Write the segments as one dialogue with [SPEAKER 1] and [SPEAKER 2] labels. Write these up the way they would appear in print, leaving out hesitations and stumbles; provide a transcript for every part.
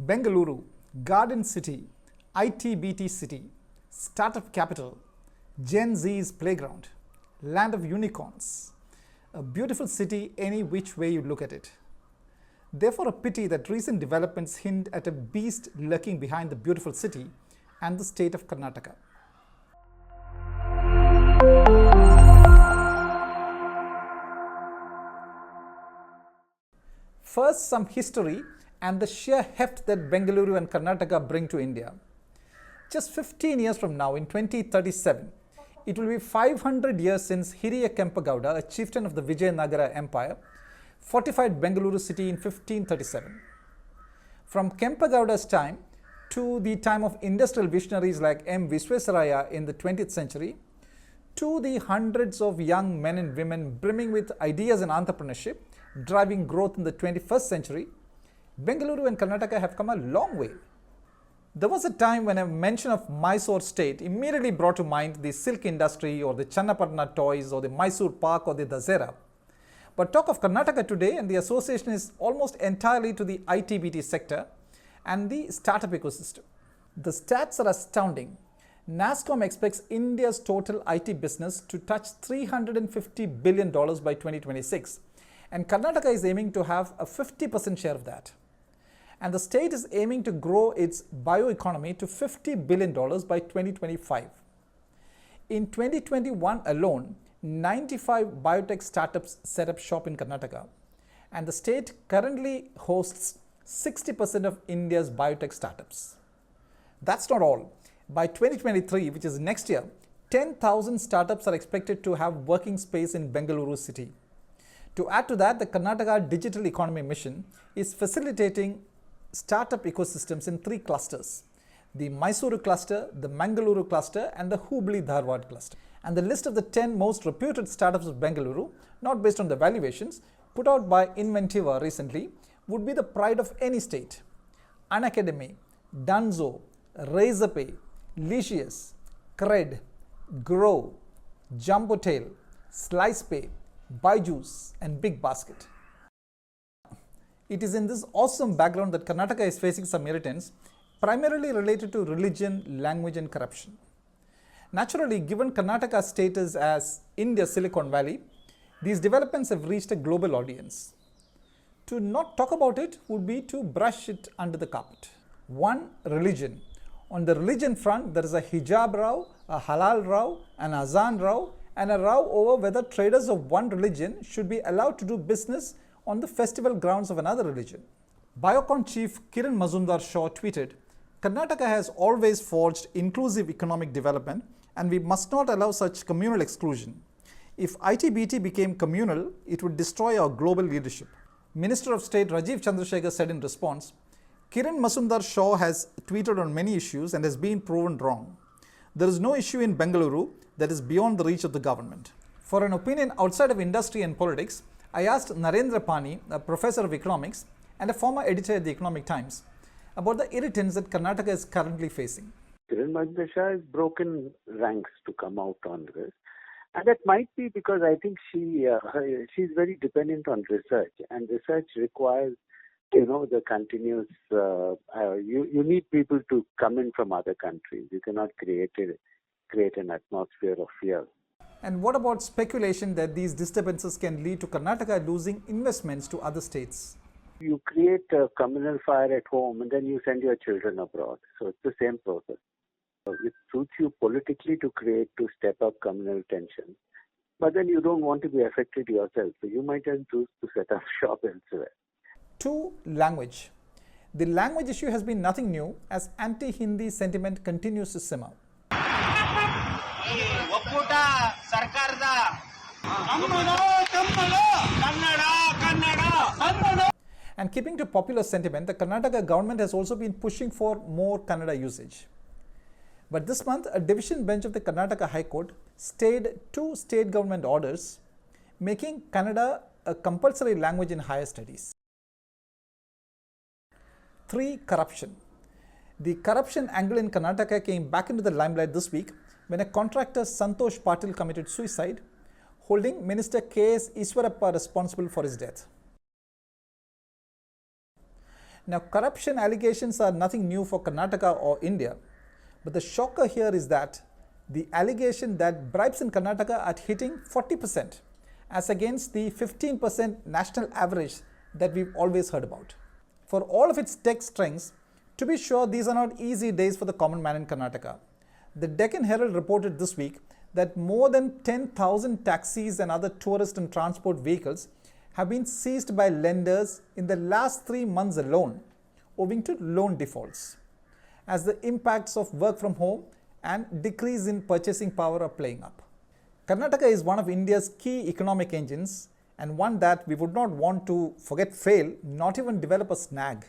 [SPEAKER 1] Bengaluru Garden City, ITBT City, Startup Capital, Gen Z's Playground, Land of Unicorns. A beautiful city any which way you look at it. Therefore, a pity that recent developments hint at a beast lurking behind the beautiful city and the state of Karnataka. First, some history and the sheer heft that Bengaluru and Karnataka bring to India. Just 15 years from now, in 2037, it will be 500 years since Hiriya Kempagowda, a chieftain of the Vijayanagara Empire, fortified Bengaluru city in 1537. From Kempagowda's time to the time of industrial visionaries like M. Visvesvaraya in the 20th century, to the hundreds of young men and women brimming with ideas and entrepreneurship, driving growth in the 21st century, Bengaluru and Karnataka have come a long way. There was a time when a mention of Mysore state immediately brought to mind the silk industry or the Channapatna toys or the Mysore Park or the Dasera. But talk of Karnataka today and the association is almost entirely to the ITBT sector and the startup ecosystem. The stats are astounding. NASSCOM expects India's total IT business to touch $350 billion by 2026, and Karnataka is aiming to have a 50% share of that. And the state is aiming to grow its bioeconomy to $50 billion by 2025. In 2021 alone, 95 biotech startups set up shop in Karnataka, and the state currently hosts 60% of India's biotech startups. That's not all. By 2023, which is next year, 10,000 startups are expected to have working space in Bengaluru city. To add to that, the Karnataka Digital Economy Mission is facilitating startup ecosystems in 3 clusters: the Mysuru cluster, the Mangaluru cluster, and the Hubli-Dharwad cluster. And the list of the 10 most reputed startups of Bengaluru, not based on the valuations, put out by Inventiva recently, would be the pride of any state. Unacademy, Dunzo, Razorpay, Licious, Cred, Grow, Jumbotail, SlicePay, Byju's, and Big Basket. It is in this awesome background that Karnataka is facing some irritants, primarily related to religion, language, and corruption. Naturally, given Karnataka's status as India's Silicon Valley, these developments have reached a global audience. To not talk about it would be to brush it under the carpet. 1. Religion. On the religion front, there is a hijab row, a halal row, an azan row, and a row over whether traders of one religion should be allowed to do business on the festival grounds of another religion. Biocon chief Kiran Mazumdar-Shaw tweeted, "Karnataka has always forged inclusive economic development and we must not allow such communal exclusion. If ITBT became communal, it would destroy our global leadership." Minister of State Rajiv Chandrasekhar said in response, "Kiran Mazumdar-Shaw has tweeted on many issues and has been proven wrong. There is no issue in Bengaluru that is beyond the reach of the government." For an opinion outside of industry and politics, I asked Narendra Pani, a professor of economics and a former editor at the Economic Times, about the irritants that Karnataka is currently facing.
[SPEAKER 2] Kiran Mazumdar-Shaw has broken ranks to come out on this. And that might be because I think she's very dependent on research, and research requires, the continuous, you need people to come in from other countries. You cannot create an atmosphere of fear.
[SPEAKER 1] And what about speculation that these disturbances can lead to Karnataka losing investments to other states?
[SPEAKER 2] You create a communal fire at home and then you send your children abroad. So it's the same process. It suits you politically to step up communal tension. But then you don't want to be affected yourself. So you might then choose to set up shop elsewhere.
[SPEAKER 1] 2. Language. The language issue has been nothing new as anti-Hindi sentiment continues to simmer. And keeping to popular sentiment, the Karnataka government has also been pushing for more Kannada usage. But this month, a division bench of the Karnataka High Court stayed 2 state government orders, making Kannada a compulsory language in higher studies. 3. Corruption. The corruption angle in Karnataka came back into the limelight this week when a contractor Santosh Patil committed suicide, holding Minister K.S. Iswarappa responsible for his death. Now, corruption allegations are nothing new for Karnataka or India, but the shocker here is that the allegation that bribes in Karnataka are hitting 40%, as against the 15% national average that we've always heard about. For all of its tech strengths, to be sure, these are not easy days for the common man in Karnataka. The Deccan Herald reported this week that more than 10,000 taxis and other tourist and transport vehicles have been seized by lenders in the last 3 months alone, owing to loan defaults, as the impacts of work from home and decrease in purchasing power are playing up. Karnataka is one of India's key economic engines, and one that we would not want to forget fail, not even develop a snag.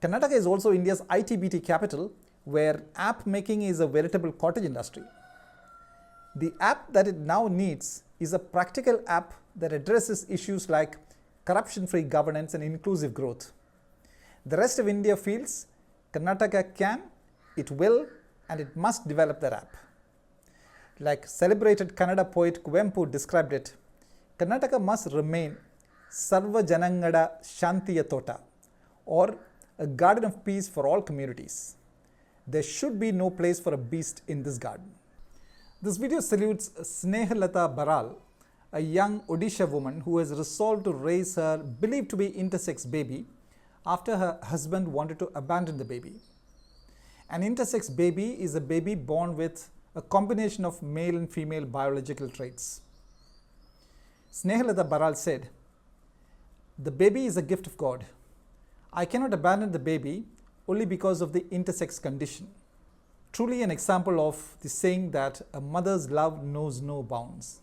[SPEAKER 1] Karnataka is also India's IT/BT capital, where app making is a veritable cottage industry. The app that it now needs is a practical app that addresses issues like corruption-free governance and inclusive growth. The rest of India feels Karnataka can, it will, and it must develop that app. Like celebrated Kannada poet Kuvempu described it, Karnataka must remain Sarva Janangada Shantiya Tota, or a garden of peace for all communities. There should be no place for a beast in this garden. This video salutes Snehalata Baral, a young Odisha woman who has resolved to raise her believed to be intersex baby after her husband wanted to abandon the baby. An intersex baby is a baby born with a combination of male and female biological traits. Snehalata Baral said, "The baby is a gift of God. I cannot abandon the baby only because of the intersex condition." Truly an example of the saying that a mother's love knows no bounds.